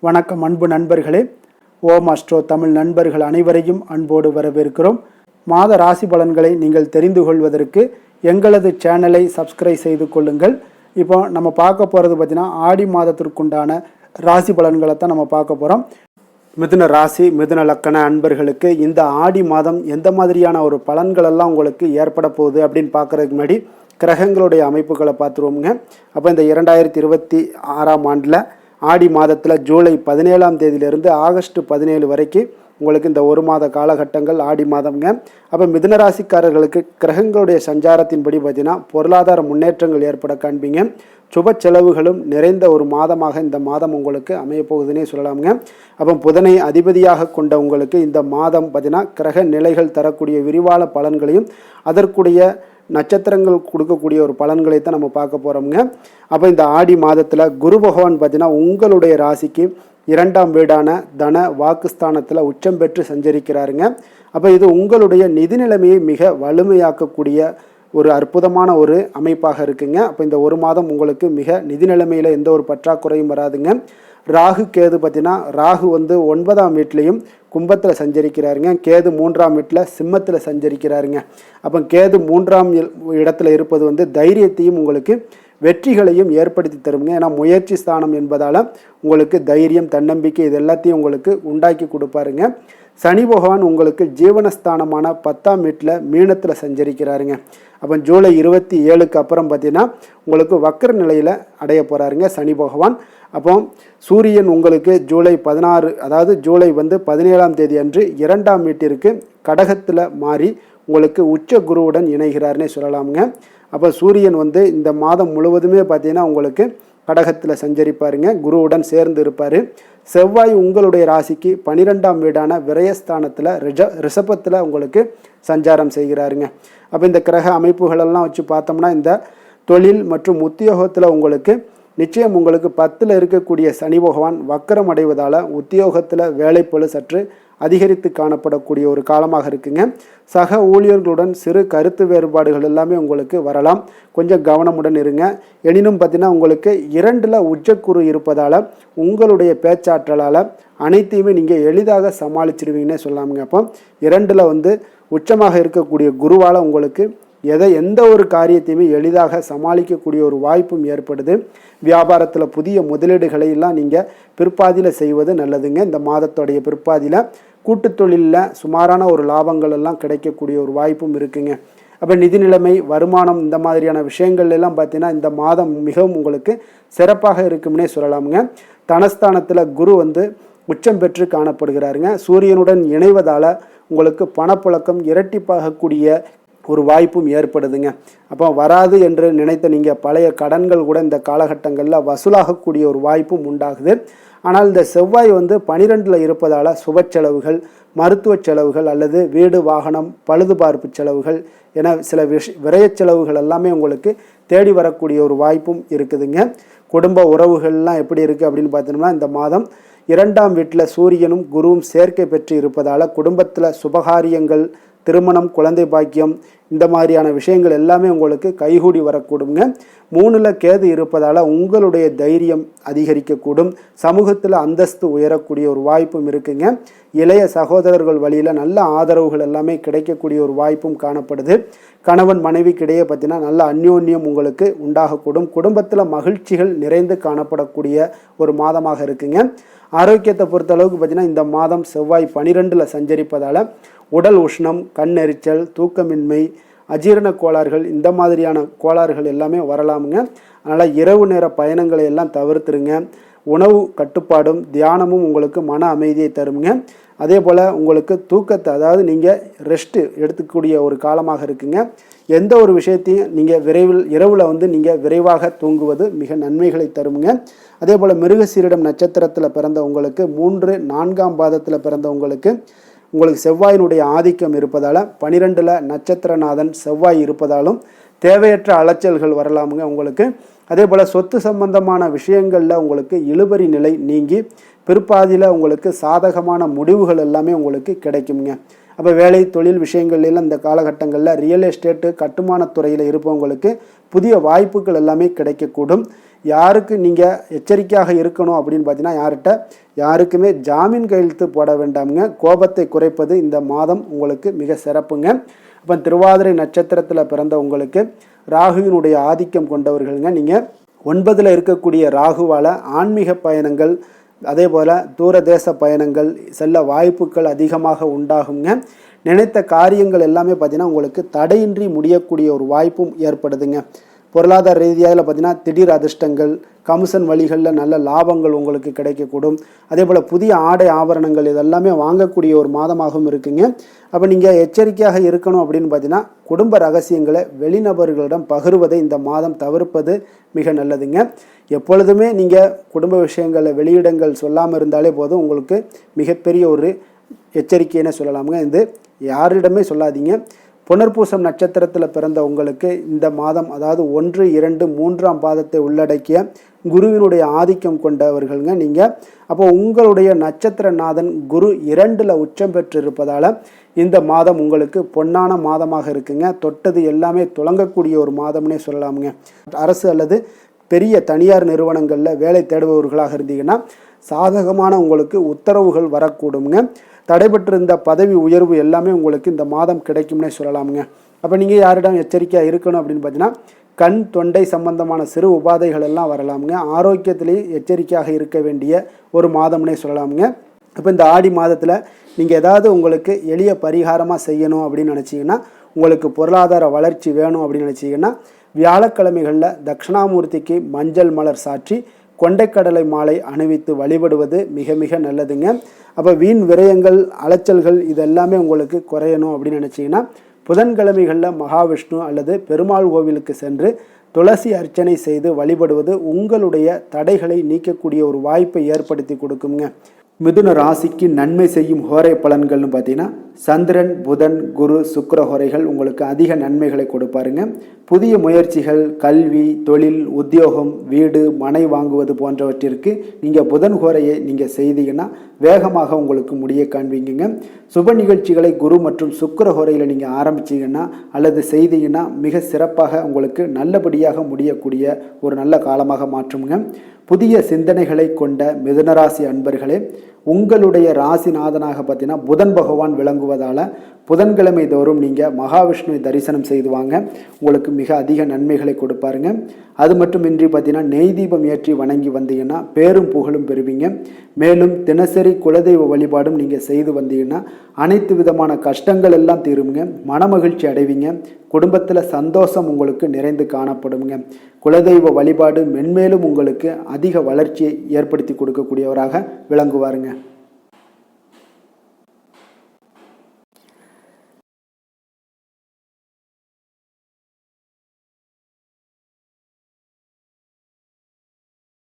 வணக்கம் அன்பு நண்பர்களே. ஓம் அஸ்ட்ரோ தமிழ் நண்பர்கள் அனைவரையும் அன்போடு வரவேற்கிறோம். மாத ராசி பலன்களை நீங்கள் தெரிந்து கொள்வதற்கு எங்களது சேனலை சப்ஸ்கிரைப் செய்து கொள்ளுங்கள். இப்போ நம்ம பார்க்க போகிறது பார்த்திங்கன்னா ஆடி மாதத்திற்குண்டான ராசி பலன்களை தான் நம்ம பார்க்க போகிறோம். மிதுன ராசி மிதுன லக்கண அன்பர்களுக்கு இந்த ஆடி மாதம் எந்த மாதிரியான ஒரு பலன்களெல்லாம் உங்களுக்கு ஏற்பட போகுது அப்படின்னு பார்க்குறதுக்கு முன்னாடி கிரகங்களுடைய அமைப்புகளை பார்த்துருவோங்க. அப்போ இந்த 2026ஆம் ஆண்டில் ஆடி மாதத்தில் ஜூலை 17ஆம் தேதியிலிருந்து ஆகஸ்ட் 17 வரைக்கும் உங்களுக்கு இந்த ஒரு மாத காலகட்டங்கள் ஆடி மாதம்ங்க. அப்போ மிதுனராசிக்காரர்களுக்கு கிரகங்களுடைய சஞ்சாரத்தின்படி பார்த்தீங்கன்னா பொருளாதார முன்னேற்றங்கள் ஏற்பட காண்பீங்க. சுப செலவுகளும் நிறைந்த ஒரு மாதமாக இந்த மாதம் உங்களுக்கு அமையப்போகுதுன்னே சொல்லலாமுங்க. அப்போ புதனை அதிபதியாக கொண்ட உங்களுக்கு இந்த மாதம் பார்த்தீங்கன்னா கிரக நிலைகள் தரக்கூடிய விரிவான பலன்களையும் அதற்குடைய நட்சத்திரங்கள் கொடுக்கக்கூடிய ஒரு பலன்களை தான் நம்ம பார்க்க போகிறோம்ங்க. அப்போ இந்த ஆடி மாதத்தில் குரு பகவான் பார்த்தீங்கன்னா உங்களுடைய ராசிக்கு 2ஆம் வீடான தன வாக்குஸ்தானத்தில் உச்சம் பெற்று சஞ்சரிக்கிறாருங்க. அப்போ இது உங்களுடைய நிதி நிலைமையை மிக வலிமையாக்கக்கூடிய ஒரு அற்புதமான ஒரு அமைப்பாக இருக்குங்க. அப்போ இந்த ஒரு மாதம் உங்களுக்கு மிக நிதி நிலைமையில் எந்த ஒரு பற்றாக்குறையும் வராதுங்க. ராகு கேது பார்த்தீங்கன்னா ராகு 9ஆம் வீட்லேயும் கும்பத்தில் சஞ்சரிக்கிறாருங்க. கேது 3ஆம் வீட்டில் சிம்மத்தில் சஞ்சரிக்கிறாருங்க. அப்போ கேது 3ஆம் இடத்துல இருப்பது தைரியத்தையும் உங்களுக்கு வெற்றிகளையும் ஏற்படுத்தி தருங்க. ஏன்னா முயற்சி ஸ்தானம் என்பதால் உங்களுக்கு தைரியம் தன்னம்பிக்கை இது எல்லாத்தையும் உங்களுக்கு உண்டாக்கி கொடுப்பாருங்க. சனி பகவான் உங்களுக்கு ஜீவனஸ்தானமான 10ஆம் வீட்டில் மீனத்தில் சஞ்சரிக்கிறாருங்க. அப்போ ஜூலை 27க்கு அப்புறம் பார்த்தீங்கன்னா உங்களுக்கு வக்கர நிலையில் அடைய போகிறாருங்க சனி பகவான். அப்போ சூரியன் உங்களுக்கு ஜூலை 16 அதாவது ஜூலை 17ஆம் தேதி அன்று 2ஆம் வீட்டிற்கு கடகத்தில் மாறி உங்களுக்கு உச்ச குருவுடன் இணைகிறார்னே சொல்லலாமுங்க. அப்போ சூரியன் இந்த மாதம் முழுவதுமே பார்த்தீங்கன்னா உங்களுக்கு கடகத்தில் சஞ்சரிப்பாருங்க, குருவுடன் சேர்ந்து இருப்பார். செவ்வாய் உங்களுடைய ராசிக்கு 12ஆம் வீடான விரயஸ்தானத்தில் ரிஷபத்தில் உங்களுக்கு சஞ்சாரம் செய்கிறாருங்க. அப்போ இந்த கிரக அமைப்புகளெல்லாம் வச்சு பார்த்தோம்னா இந்த தொழில் மற்றும் உத்தியோகத்தில் உங்களுக்கு நிச்சயம் உங்களுக்கு 10ல் இருக்கக்கூடிய சனி பகவான் வக்கரம் அடைவதால் உத்தியோகத்தில் வேலைப்பளு சற்று அதிகரித்து காணப்படக்கூடிய ஒரு காலமாக இருக்குங்க. சக ஊழியர்களுடன் சிறு கருத்து வேறுபாடுகள் எல்லாமே உங்களுக்கு வரலாம், கொஞ்சம் கவனமுடன் இருங்க. எனினும் பார்த்தீங்கன்னா உங்களுக்கு 2ல் உச்சக்குரு இருப்பதால் உங்களுடைய பேச்சாற்றலால் அனைத்தையுமே நீங்கள் எளிதாக சமாளிச்சிடுவீங்கன்னே சொல்லாமுங்க. அப்போ 2ல் உச்சமாக இருக்கக்கூடிய குருவால் உங்களுக்கு எந்த ஒரு காரியத்தையுமே எளிதாக சமாளிக்கக்கூடிய ஒரு வாய்ப்பும் ஏற்படுது. வியாபாரத்தில் புதிய முதலீடுகளை எல்லாம் நீங்கள் பிற்பாதியில் செய்வது நல்லதுங்க. இந்த மாதத்துடைய பிற்பாதியில் கூட்டு தொழிலில் சுமாரான ஒரு லாபங்கள் எல்லாம் கிடைக்கக்கூடிய ஒரு வாய்ப்பும் இருக்குங்க. அப்போ நிதி நிலைமை வருமானம் இந்த மாதிரியான விஷயங்கள் எல்லாம் பார்த்தீங்கன்னா இந்த மாதம் மிகவும் உங்களுக்கு சிறப்பாக இருக்கும்னே சொல்லலாமுங்க. தனஸ்தானத்தில் குரு உச்சம் பெற்று காணப்படுகிறாருங்க. சூரியனுடன் இணைவதால் உங்களுக்கு பணப்புழக்கம் இரட்டிப்பாகக்கூடிய ஒரு வாய்ப்பும் ஏற்படுதுங்க. அப்போ வராது என்று நினைத்த நீங்கள் பழைய கடன்கள் கூட இந்த காலகட்டங்களில் வசூலாகக்கூடிய ஒரு வாய்ப்பும் உண்டாகுது. ஆனால் இந்த செவ்வாய் 12ல் இருப்பதால் சுப செலவுகள், மருத்துவ செலவுகள் அல்லது வீடு வாகனம் பழுதுபார்ப்பு செலவுகள் என சில விரய செலவுகள் எல்லாமே உங்களுக்கு தேடி வரக்கூடிய ஒரு வாய்ப்பும் இருக்குதுங்க. குடும்ப உறவுகள்லாம் எப்படி இருக்குது அப்படின்னு பார்த்தோம்னா இந்த மாதம் 2ஆம் வீட்டில் சூரியனும் குருவும் சேர்க்கை பெற்று இருப்பதால் குடும்பத்தில் சுபகாரியங்கள், திருமணம், குழந்தை பாக்கியம் இந்த மாதிரியான விஷயங்கள் எல்லாமே உங்களுக்கு கைகூடி வரக்கூடுங்க. 3ல் கேது இருப்பதால் உங்களுடைய தைரியம் அதிகரிக்கக்கூடும், சமூகத்தில் அந்தஸ்து உயரக்கூடிய ஒரு வாய்ப்பும் இருக்குங்க. இளைய சகோதரர்கள் வழியில் நல்ல ஆதரவுகள் எல்லாமே கிடைக்கக்கூடிய ஒரு வாய்ப்பும் காணப்படுது. கணவன் மனைவிக்கிடையே பார்த்தீங்கன்னா நல்ல அந்யோன்யம் உங்களுக்கு உண்டாகக்கூடும். குடும்பத்தில் மகிழ்ச்சிகள் நிறைந்து காணப்படக்கூடிய ஒரு மாதமாக இருக்குங்க. ஆரோக்கியத்தை பொறுத்தளவுக்கு பார்த்தீங்கன்னா இந்த மாதம் செவ்வாய் 12ல் சஞ்சரிப்பதால் உடல் உஷ்ணம், கண் எரிச்சல், தூக்கமின்மை, அஜீரண கோளாறுகள் இந்த மாதிரியான கோளாறுகள் எல்லாமே வரலாமுங்க. அதனால் இரவு நேர பயணங்களை எல்லாம் தவிர்த்துருங்க. உணவு கட்டுப்பாடும் தியானமும் உங்களுக்கு மன அமைதியை தருங்க. அதே போல் உங்களுக்கு தூக்கத்தை அதாவது நீங்கள் ரெஸ்ட்டு எடுத்துக்கூடிய ஒரு காலமாக இருக்குங்க. எந்த ஒரு விஷயத்தையும் நீங்கள் இரவில் நீங்கள் விரைவாக தூங்குவது மிக நன்மைகளை தருங்க. அதே போல் மிருகசீரிடம் நட்சத்திரத்தில் பிறந்த உங்களுக்கு 3, 4ஆம் பாதத்தில் பிறந்த உங்களுக்கு செவ்வாயினுடைய ஆதிக்கம் இருப்பதால் 12ல் நட்சத்திரநாதன் செவ்வாய் இருப்பதாலும் தேவையற்ற அலைச்சல்கள் வரலாமுங்க உங்களுக்கு. அதே போல் சொத்து சம்பந்தமான விஷயங்களில் உங்களுக்கு இழுபறி நிலை நீங்கி பிற்பாதியில் உங்களுக்கு சாதகமான முடிவுகள் எல்லாமே உங்களுக்கு கிடைக்குங்க. அப்போ வேலை தொழில் விஷயங்கள்லாம் இந்த காலகட்டங்களில் ரியல் எஸ்டேட்டு கட்டுமானத்துறையில் இருப்பவங்களுக்கு புதிய வாய்ப்புகள் எல்லாமே கிடைக்கக்கூடும். யாருக்கு நீங்கள் எச்சரிக்கையாக இருக்கணும் அப்படின்னு பார்த்தீங்கன்னா, யாருக்குமே ஜாமீன் கையெழுத்து போட வேண்டாமுங்க. கோபத்தை குறைப்பது இந்த மாதம் உங்களுக்கு மிக சிறப்புங்க. அப்போ திருவாதிரை நட்சத்திரத்தில் பிறந்த உங்களுக்கு ராகுவினுடைய ஆதிக்கம் கொண்டவர்களுங்க. நீங்கள் 9ல் இருக்கக்கூடிய ராகுவால் ஆன்மீக பயணங்கள் அதே போல் தூரதேச பயணங்கள் செல்ல வாய்ப்புகள் அதிகமாக உண்டாகுங்க. நினைத்த காரியங்கள் எல்லாமே பார்த்திங்கன்னா உங்களுக்கு தடையின்றி முடியக்கூடிய ஒரு வாய்ப்பும் ஏற்படுதுங்க. பொருளாதார ரீதியாக பார்த்திங்கன்னா திடீர் அதிர்ஷ்டங்கள், கமிஷன் வழிகளில் நல்ல லாபங்கள் உங்களுக்கு கிடைக்கக்கூடும். அதே போல் புதிய ஆடை ஆபரணங்கள் இதெல்லாமே வாங்கக்கூடிய ஒரு மாதமாகவும் இருக்குங்க. அப்போ நீங்கள் எச்சரிக்கையாக இருக்கணும் அப்படின்னு பார்த்தீங்கன்னா, குடும்ப ரகசியங்களை வெளிநபர்களிடம் பகிர்வதை இந்த மாதம் தவிர்ப்பது மிக நல்லதுங்க. எப்பொழுதுமே நீங்கள் குடும்ப விஷயங்களை வெளியிடங்கள் சொல்லாமல் இருந்தாலே போதும், உங்களுக்கு மிகப்பெரிய ஒரு எச்சரிக்கைன்னு சொல்லலாமுங்க. இது யாரிடமே சொல்லாதீங்க. புனர்பூசம் நட்சத்திரத்தில் பிறந்த உங்களுக்கு இந்த மாதம், அதாவது 1, 2, 3ஆம் பாதத்தை உள்ளடக்கிய குருவினுடைய ஆதிக்கம் கொண்டவர்களுங்க நீங்கள். அப்போ உங்களுடைய நட்சத்திரநாதன் குரு 2ல் உச்சம் பெற்று இருப்பதால் இந்த மாதம் உங்களுக்கு பொன்னான மாதமாக இருக்குங்க. தொட்டது எல்லாமே துளங்கக்கூடிய ஒரு மாதம்னே சொல்லலாமுங்க. அரசு அல்லது பெரிய தனியார் நிறுவனங்களில் வேலை தேடுபவர்களாக இருந்தீங்கன்னா சாதகமான உங்களுக்கு உத்தரவுகள் வரக்கூடுங்க. தடைபட்டிருந்த பதவி உயர்வு எல்லாமே உங்களுக்கு இந்த மாதம் கிடைக்கும்னே சொல்லலாமுங்க. அப்போ நீங்கள் யாரிடம் எச்சரிக்கையாக இருக்கணும் அப்படின்னு பார்த்தீங்கன்னா, கண் தொண்டை சம்பந்தமான சிறு உபாதைகள் எல்லாம் வரலாமுங்க. ஆரோக்கியத்திலேயே எச்சரிக்கையாக இருக்க வேண்டிய ஒரு மாதம்னே சொல்லலாமுங்க. இப்போ இந்த ஆடி மாதத்தில் நீங்கள் ஏதாவது உங்களுக்கு எளிய பரிகாரமாக செய்யணும் அப்படின்னு நினச்சிங்கன்னா, உங்களுக்கு பொருளாதார வளர்ச்சி வேணும் அப்படின்னு நினச்சிங்கன்னா, வியாழக்கிழமைகளில் தட்சிணாமூர்த்திக்கு மஞ்சள் மலர் சாற்றி கொண்டைக்கடலை மாலை அணிவித்து வழிபடுவது மிக மிக நல்லதுங்க. அப்போ வீண் விரயங்கள், அலைச்சல்கள் இதெல்லாமே உங்களுக்கு குறையணும் அப்படின்னு நினச்சிங்கன்னா, புதன்கிழமைகளில் மகாவிஷ்ணு அல்லது பெருமாள் கோவிலுக்கு சென்று துளசி அர்ச்சனை செய்து வழிபடுவது உங்களுடைய தடைகளை நீக்கக்கூடிய ஒரு வாய்ப்பை ஏற்படுத்தி கொடுக்குங்க. மிதுன ராசிக்கு நன்மை செய்யும் ஹோரை பலன்கள்னு பார்த்தீங்கன்னா, சந்திரன், புதன், குரு, சுக்கிர ஹோரைகள் உங்களுக்கு அதிக நன்மைகளை கொடுப்பாருங்க. புதிய முயற்சிகள், கல்வி, தொழில், உத்தியோகம், வீடு, மனை வாங்குவது போன்றவற்றிற்கு நீங்கள் புதன் ஹோரையை நீங்கள் செய்தீங்கன்னா வேகமாக உங்களுக்கு முடிய காண்பீங்க. சுப நிகழ்ச்சிகளை குரு மற்றும் சுக்கிர ஹோரையில் நீங்கள் ஆரம்பிச்சிங்கன்னா அல்லது செய்தீங்கன்னா மிக சிறப்பாக உங்களுக்கு நல்லபடியாக முடியக்கூடிய ஒரு நல்ல காலமாக மாற்றுங்க. புதிய சிந்தனைகளை கொண்ட மிதுனராசி அன்பர்களே, உங்களுடைய ராசிநாதனாக பார்த்தீங்கன்னா புதன் பகவான் விளங்குவதால் புதன்கிழமை தோறும் நீங்கள் மகாவிஷ்ணுவை தரிசனம் செய்து வாங்க, உங்களுக்கு மிக அதிக நன்மைகளை கொடுப்பாருங்க. அது மட்டுமின்றி பார்த்தீங்கன்னா நெய் தீபம் ஏற்றி வணங்கி வந்தீங்கன்னா பேரும் புகழும் பெறுவீங்க. மேலும் தினசரி குலதெய்வ வழிபாடும் நீங்கள் செய்து வந்தீங்கன்னா அனைத்து விதமான கஷ்டங்கள் எல்லாம் தீருங்க, மனமகிழ்ச்சி அடைவீங்க, குடும்பத்தில் சந்தோஷம் உங்களுக்கு நிறைந்து காணப்படுங்க. குலதெய்வ வழிபாடு மென்மேலும் உங்களுக்கு அதிக வளர்ச்சியை ஏற்படுத்தி கொடுக்கக்கூடியவராக விளங்குவாருங்க.